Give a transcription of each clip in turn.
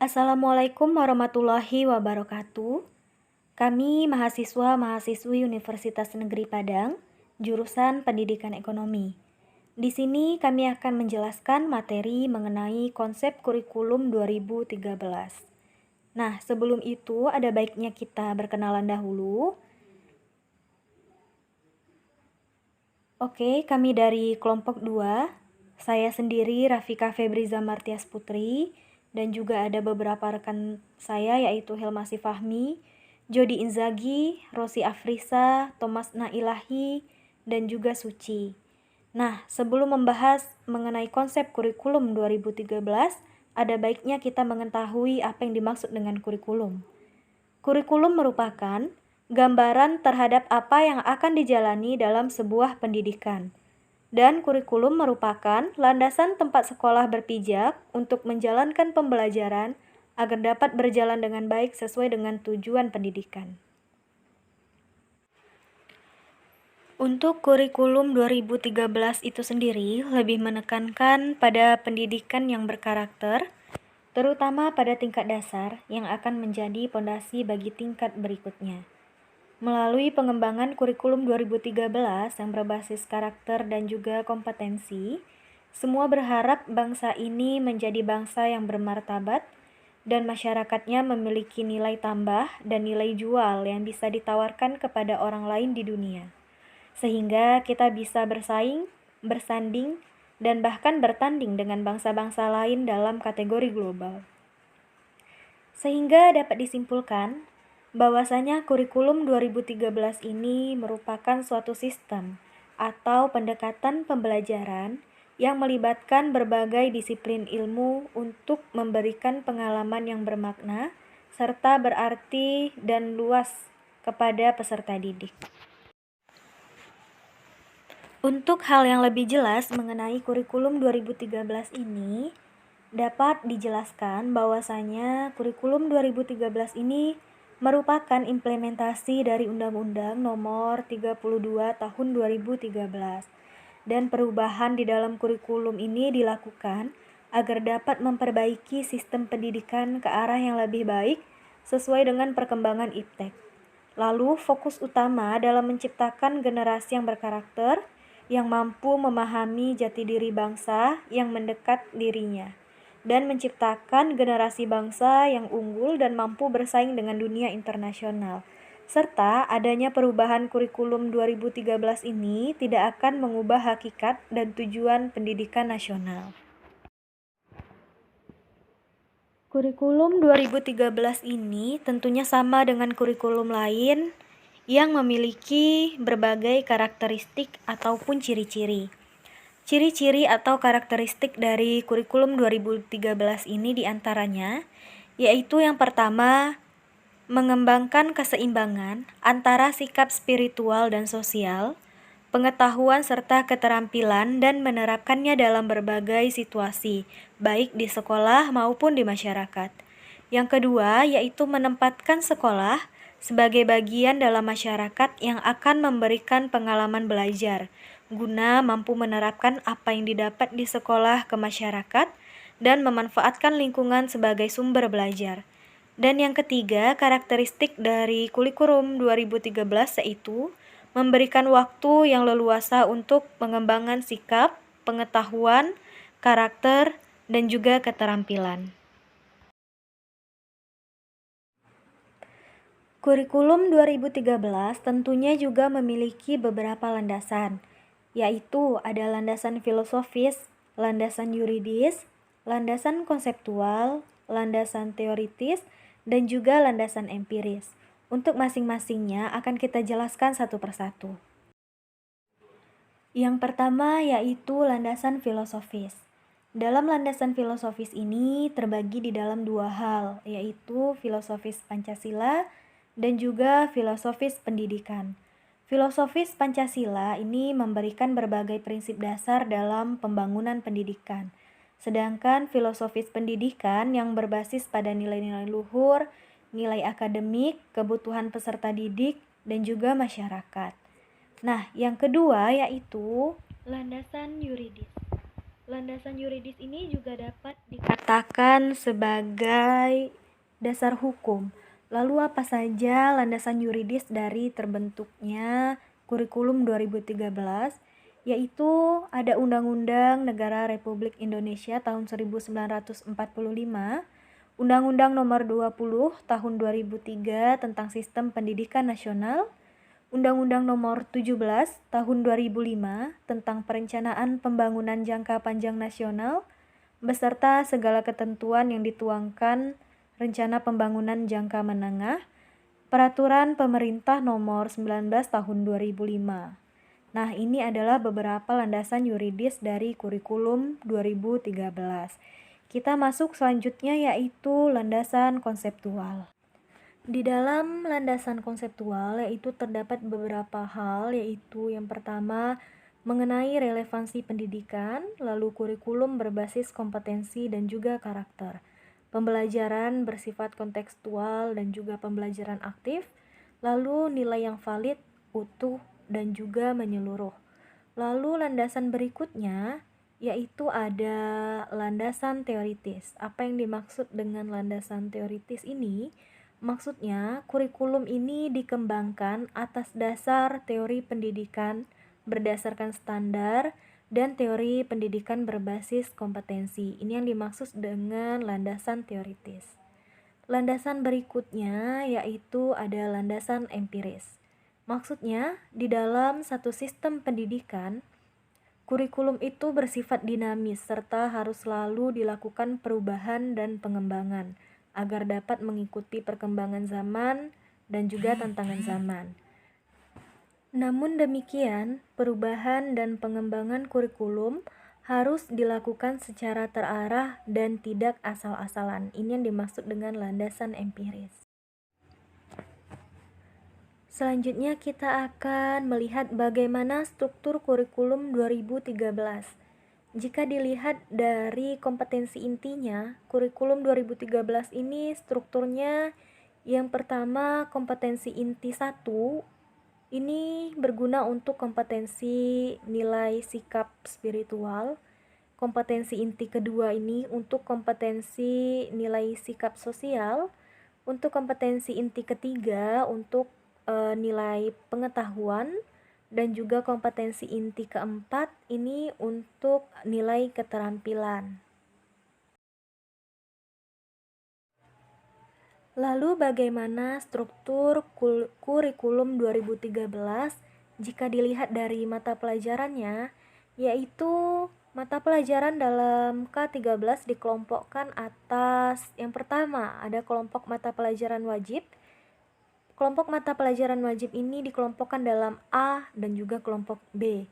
Assalamualaikum warahmatullahi wabarakatuh. Kami mahasiswa-mahasiswi Universitas Negeri Padang, jurusan Pendidikan Ekonomi. Di sini kami akan menjelaskan materi mengenai konsep kurikulum 2013. Nah, sebelum itu ada baiknya kita berkenalan dahulu. Oke, kami dari kelompok 2. Saya sendiri Rafika Febriza Martias Putri, dan juga ada beberapa rekan saya yaitu Hilmasi Fahmi, Jody Inzaghi, Rosi Afrisa, Thomas Nailahi, dan juga Suci. Nah, sebelum membahas mengenai konsep kurikulum 2013, ada baiknya kita mengetahui apa yang dimaksud dengan kurikulum. Kurikulum merupakan gambaran terhadap apa yang akan dijalani dalam sebuah pendidikan. Dan kurikulum merupakan landasan tempat sekolah berpijak untuk menjalankan pembelajaran agar dapat berjalan dengan baik sesuai dengan tujuan pendidikan. Untuk kurikulum 2013 itu sendiri lebih menekankan pada pendidikan yang berkarakter, terutama pada tingkat dasar yang akan menjadi pondasi bagi tingkat berikutnya. Melalui pengembangan kurikulum 2013 yang berbasis karakter dan juga kompetensi, semua berharap bangsa ini menjadi bangsa yang bermartabat dan masyarakatnya memiliki nilai tambah dan nilai jual yang bisa ditawarkan kepada orang lain di dunia. Sehingga kita bisa bersaing, bersanding, dan bahkan bertanding dengan bangsa-bangsa lain dalam kategori global. Sehingga dapat disimpulkan bahwasanya kurikulum 2013 ini merupakan suatu sistem atau pendekatan pembelajaran yang melibatkan berbagai disiplin ilmu untuk memberikan pengalaman yang bermakna serta berarti dan luas kepada peserta didik. Untuk hal yang lebih jelas mengenai kurikulum 2013 ini, dapat dijelaskan bahwasanya kurikulum 2013 ini merupakan implementasi dari Undang-Undang Nomor 32 Tahun 2013, dan perubahan di dalam kurikulum ini dilakukan agar dapat memperbaiki sistem pendidikan ke arah yang lebih baik sesuai dengan perkembangan iptek. Lalu fokus utama dalam menciptakan generasi yang berkarakter, yang mampu memahami jati diri bangsa yang mendekat dirinya, dan menciptakan generasi bangsa yang unggul dan mampu bersaing dengan dunia internasional. Serta adanya perubahan kurikulum 2013 ini tidak akan mengubah hakikat dan tujuan pendidikan nasional. Kurikulum 2013 ini tentunya sama dengan kurikulum lain yang memiliki berbagai karakteristik ataupun ciri-ciri. Ciri-ciri atau karakteristik dari kurikulum 2013 ini diantaranya, yaitu yang pertama, mengembangkan keseimbangan antara sikap spiritual dan sosial, pengetahuan serta keterampilan dan menerapkannya dalam berbagai situasi, baik di sekolah maupun di masyarakat. Yang kedua, yaitu menempatkan sekolah sebagai bagian dalam masyarakat yang akan memberikan pengalaman belajar, guna mampu menerapkan apa yang didapat di sekolah ke masyarakat dan memanfaatkan lingkungan sebagai sumber belajar. Dan yang ketiga, karakteristik dari kurikulum 2013 yaitu memberikan waktu yang leluasa untuk pengembangan sikap, pengetahuan, karakter, dan juga keterampilan. Kurikulum 2013 tentunya juga memiliki beberapa landasan, yaitu ada landasan filosofis, landasan yuridis, landasan konseptual, landasan teoritis, dan juga landasan empiris. Untuk masing-masingnya akan kita jelaskan satu persatu. Yang pertama yaitu landasan filosofis. Dalam landasan filosofis ini terbagi di dalam dua hal, yaitu filosofis Pancasila dan juga filosofis pendidikan. Filosofis Pancasila ini memberikan berbagai prinsip dasar dalam pembangunan pendidikan. Sedangkan filosofis pendidikan yang berbasis pada nilai-nilai luhur, nilai akademik, kebutuhan peserta didik, dan juga masyarakat. Nah, yang kedua yaitu landasan yuridis. Landasan yuridis ini juga dapat dikatakan sebagai dasar hukum. Lalu apa saja landasan yuridis dari terbentuknya kurikulum 2013? Yaitu ada Undang-Undang Negara Republik Indonesia tahun 1945, Undang-Undang Nomor 20 Tahun 2003 tentang Sistem Pendidikan Nasional, Undang-Undang Nomor 17 Tahun 2005 tentang Perencanaan Pembangunan Jangka Panjang Nasional beserta segala ketentuan yang dituangkan Rencana Pembangunan Jangka Menengah, Peraturan Pemerintah Nomor 19 Tahun 2005. Nah, ini adalah beberapa landasan yuridis dari kurikulum 2013. Kita masuk selanjutnya yaitu landasan konseptual. Di dalam landasan konseptual yaitu terdapat beberapa hal, yaitu yang pertama mengenai relevansi pendidikan, lalu kurikulum berbasis kompetensi dan juga karakter, pembelajaran bersifat kontekstual dan juga pembelajaran aktif, lalu nilai yang valid, utuh, dan juga menyeluruh. Lalu landasan berikutnya yaitu ada landasan teoritis. Apa yang dimaksud dengan landasan teoritis ini? Maksudnya, kurikulum ini dikembangkan atas dasar teori pendidikan berdasarkan standar dan teori pendidikan berbasis kompetensi. Ini yang dimaksud dengan landasan teoritis. Landasan berikutnya yaitu ada landasan empiris. Maksudnya, di dalam satu sistem pendidikan, kurikulum itu bersifat dinamis serta harus selalu dilakukan perubahan dan pengembangan agar dapat mengikuti perkembangan zaman dan juga tantangan zaman. Namun demikian, perubahan dan pengembangan kurikulum harus dilakukan secara terarah dan tidak asal-asalan. Ini yang dimaksud dengan landasan empiris. Selanjutnya kita akan melihat bagaimana struktur kurikulum 2013. Jika dilihat dari kompetensi intinya, kurikulum 2013 ini strukturnya yang pertama kompetensi inti 1 ini berguna untuk kompetensi nilai sikap spiritual. Kompetensi inti kedua ini untuk kompetensi nilai sikap sosial. Untuk kompetensi inti ketiga untuk nilai pengetahuan, dan juga kompetensi inti keempat ini untuk nilai keterampilan. Lalu bagaimana struktur kurikulum 2013 jika dilihat dari mata pelajarannya, yaitu mata pelajaran dalam K13 dikelompokkan atas yang pertama ada kelompok mata pelajaran wajib. Kelompok mata pelajaran wajib ini dikelompokkan dalam A dan juga kelompok B.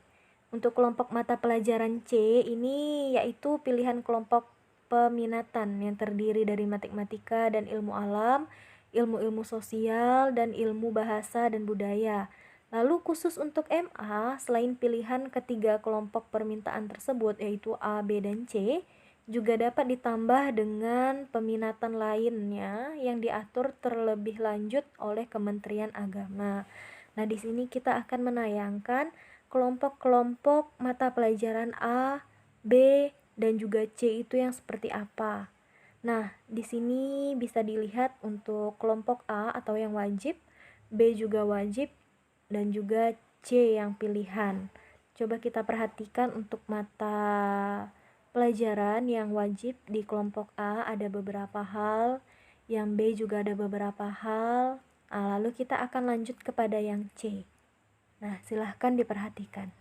Untuk kelompok mata pelajaran C ini yaitu pilihan kelompok peminatan yang terdiri dari matematika dan ilmu alam, ilmu-ilmu sosial, dan ilmu bahasa dan budaya. Lalu khusus untuk MA, selain pilihan ketiga kelompok permintaan tersebut yaitu A, B, dan C, juga dapat ditambah dengan peminatan lainnya yang diatur terlebih lanjut oleh Kementerian Agama. Nah, di sini kita akan menayangkan kelompok-kelompok mata pelajaran A, B, dan juga C itu yang seperti apa. Nah, di sini bisa dilihat untuk kelompok A atau yang wajib, B juga wajib, dan juga C yang pilihan. Coba kita perhatikan untuk mata pelajaran yang wajib di kelompok A ada beberapa hal, yang B juga ada beberapa hal. Lalu kita akan lanjut kepada yang C. Nah, silahkan diperhatikan.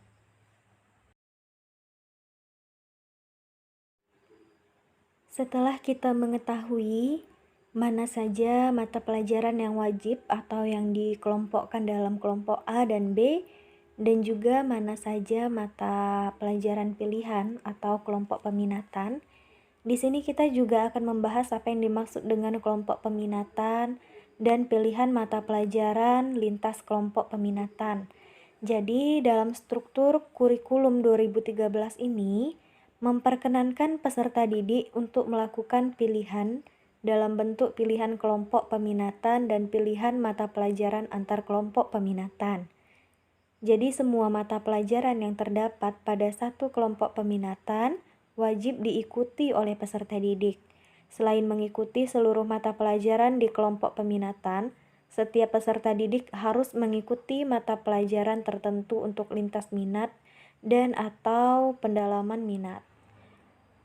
Setelah kita mengetahui mana saja mata pelajaran yang wajib atau yang dikelompokkan dalam kelompok A dan B, dan juga mana saja mata pelajaran pilihan atau kelompok peminatan. Di sini kita juga akan membahas apa yang dimaksud dengan kelompok peminatan dan pilihan mata pelajaran lintas kelompok peminatan. Jadi, dalam struktur kurikulum 2013 ini memperkenankan peserta didik untuk melakukan pilihan dalam bentuk pilihan kelompok peminatan dan pilihan mata pelajaran antar kelompok peminatan. Jadi semua mata pelajaran yang terdapat pada satu kelompok peminatan wajib diikuti oleh peserta didik. Selain mengikuti seluruh mata pelajaran di kelompok peminatan, setiap peserta didik harus mengikuti mata pelajaran tertentu untuk lintas minat dan atau pendalaman minat.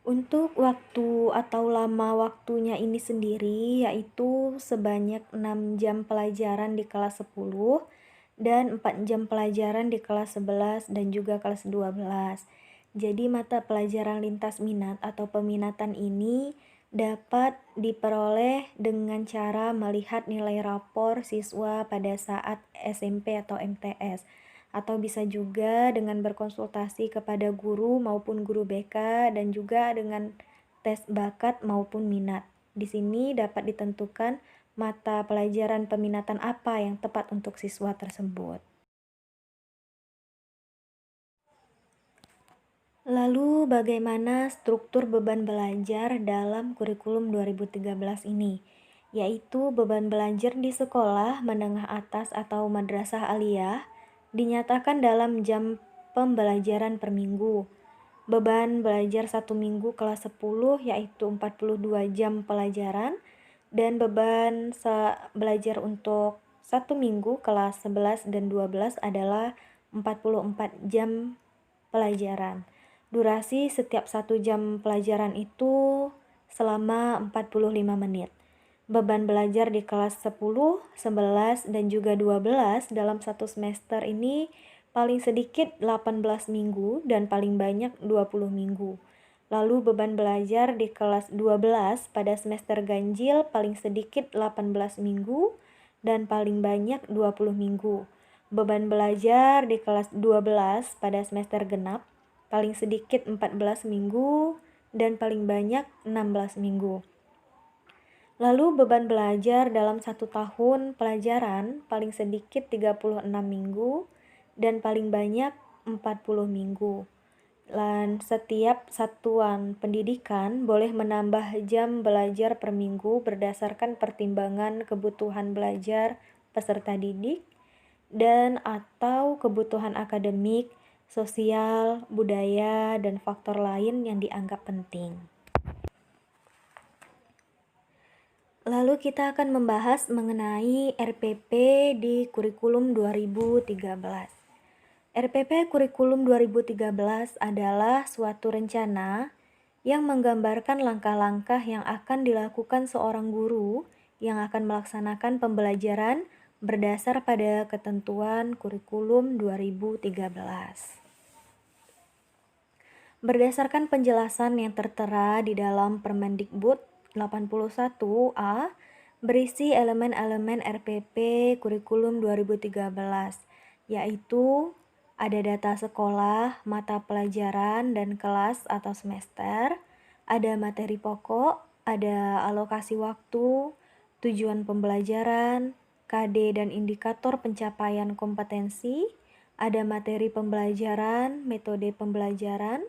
Untuk waktu atau lama waktunya ini sendiri yaitu sebanyak 6 jam pelajaran di kelas 10 dan 4 jam pelajaran di kelas 11 dan juga kelas 12. Jadi mata pelajaran lintas minat atau peminatan ini dapat diperoleh dengan cara melihat nilai rapor siswa pada saat SMP atau MTS. Atau bisa juga dengan berkonsultasi kepada guru maupun guru BK dan juga dengan tes bakat maupun minat. Di sini dapat ditentukan mata pelajaran peminatan apa yang tepat untuk siswa tersebut. Lalu bagaimana struktur beban belajar dalam kurikulum 2013 ini? Yaitu beban belajar di sekolah menengah atas atau madrasah aliyah dinyatakan dalam jam pembelajaran per minggu. Beban belajar 1 minggu kelas 10 yaitu 42 jam pelajaran dan beban belajar untuk 1 minggu kelas 11 dan 12 adalah 44 jam pelajaran. Durasi setiap 1 jam pelajaran itu selama 45 menit. Beban belajar di kelas 10, 11, dan juga 12 dalam satu semester ini paling sedikit 18 minggu dan paling banyak 20 minggu. Lalu beban belajar di kelas 12 pada semester ganjil paling sedikit 18 minggu dan paling banyak 20 minggu. Beban belajar di kelas 12 pada semester genap paling sedikit 14 minggu dan paling banyak 16 minggu. Lalu beban belajar dalam 1 tahun pelajaran paling sedikit 36 minggu dan paling banyak 40 minggu. Dan setiap satuan pendidikan boleh menambah jam belajar per minggu berdasarkan pertimbangan kebutuhan belajar peserta didik dan atau kebutuhan akademik, sosial, budaya, dan faktor lain yang dianggap penting. Lalu kita akan membahas mengenai RPP di kurikulum 2013. RPP kurikulum 2013 adalah suatu rencana yang menggambarkan langkah-langkah yang akan dilakukan seorang guru yang akan melaksanakan pembelajaran berdasar pada ketentuan kurikulum 2013. Berdasarkan penjelasan yang tertera di dalam Permendikbud 81A berisi elemen-elemen RPP kurikulum 2013, yaitu ada data sekolah, mata pelajaran, dan kelas atau semester, ada materi pokok, ada alokasi waktu, tujuan pembelajaran, KD dan indikator pencapaian kompetensi, ada materi pembelajaran, metode pembelajaran,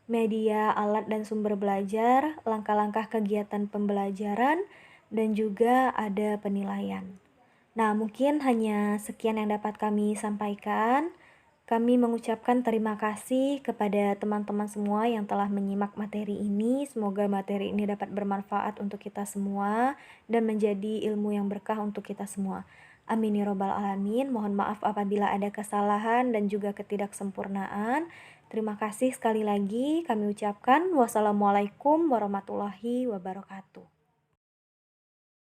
media, alat, dan sumber belajar, langkah-langkah kegiatan pembelajaran, dan juga ada penilaian. Nah, mungkin hanya sekian yang dapat kami sampaikan. Kami mengucapkan terima kasih kepada teman-teman semua yang telah menyimak materi ini. Semoga materi ini dapat bermanfaat untuk kita semua dan menjadi ilmu yang berkah untuk kita semua. Amin ya robbal alamin. Mohon maaf apabila ada kesalahan dan juga ketidaksempurnaan. Terima kasih sekali lagi kami ucapkan. Wassalamualaikum warahmatullahi wabarakatuh.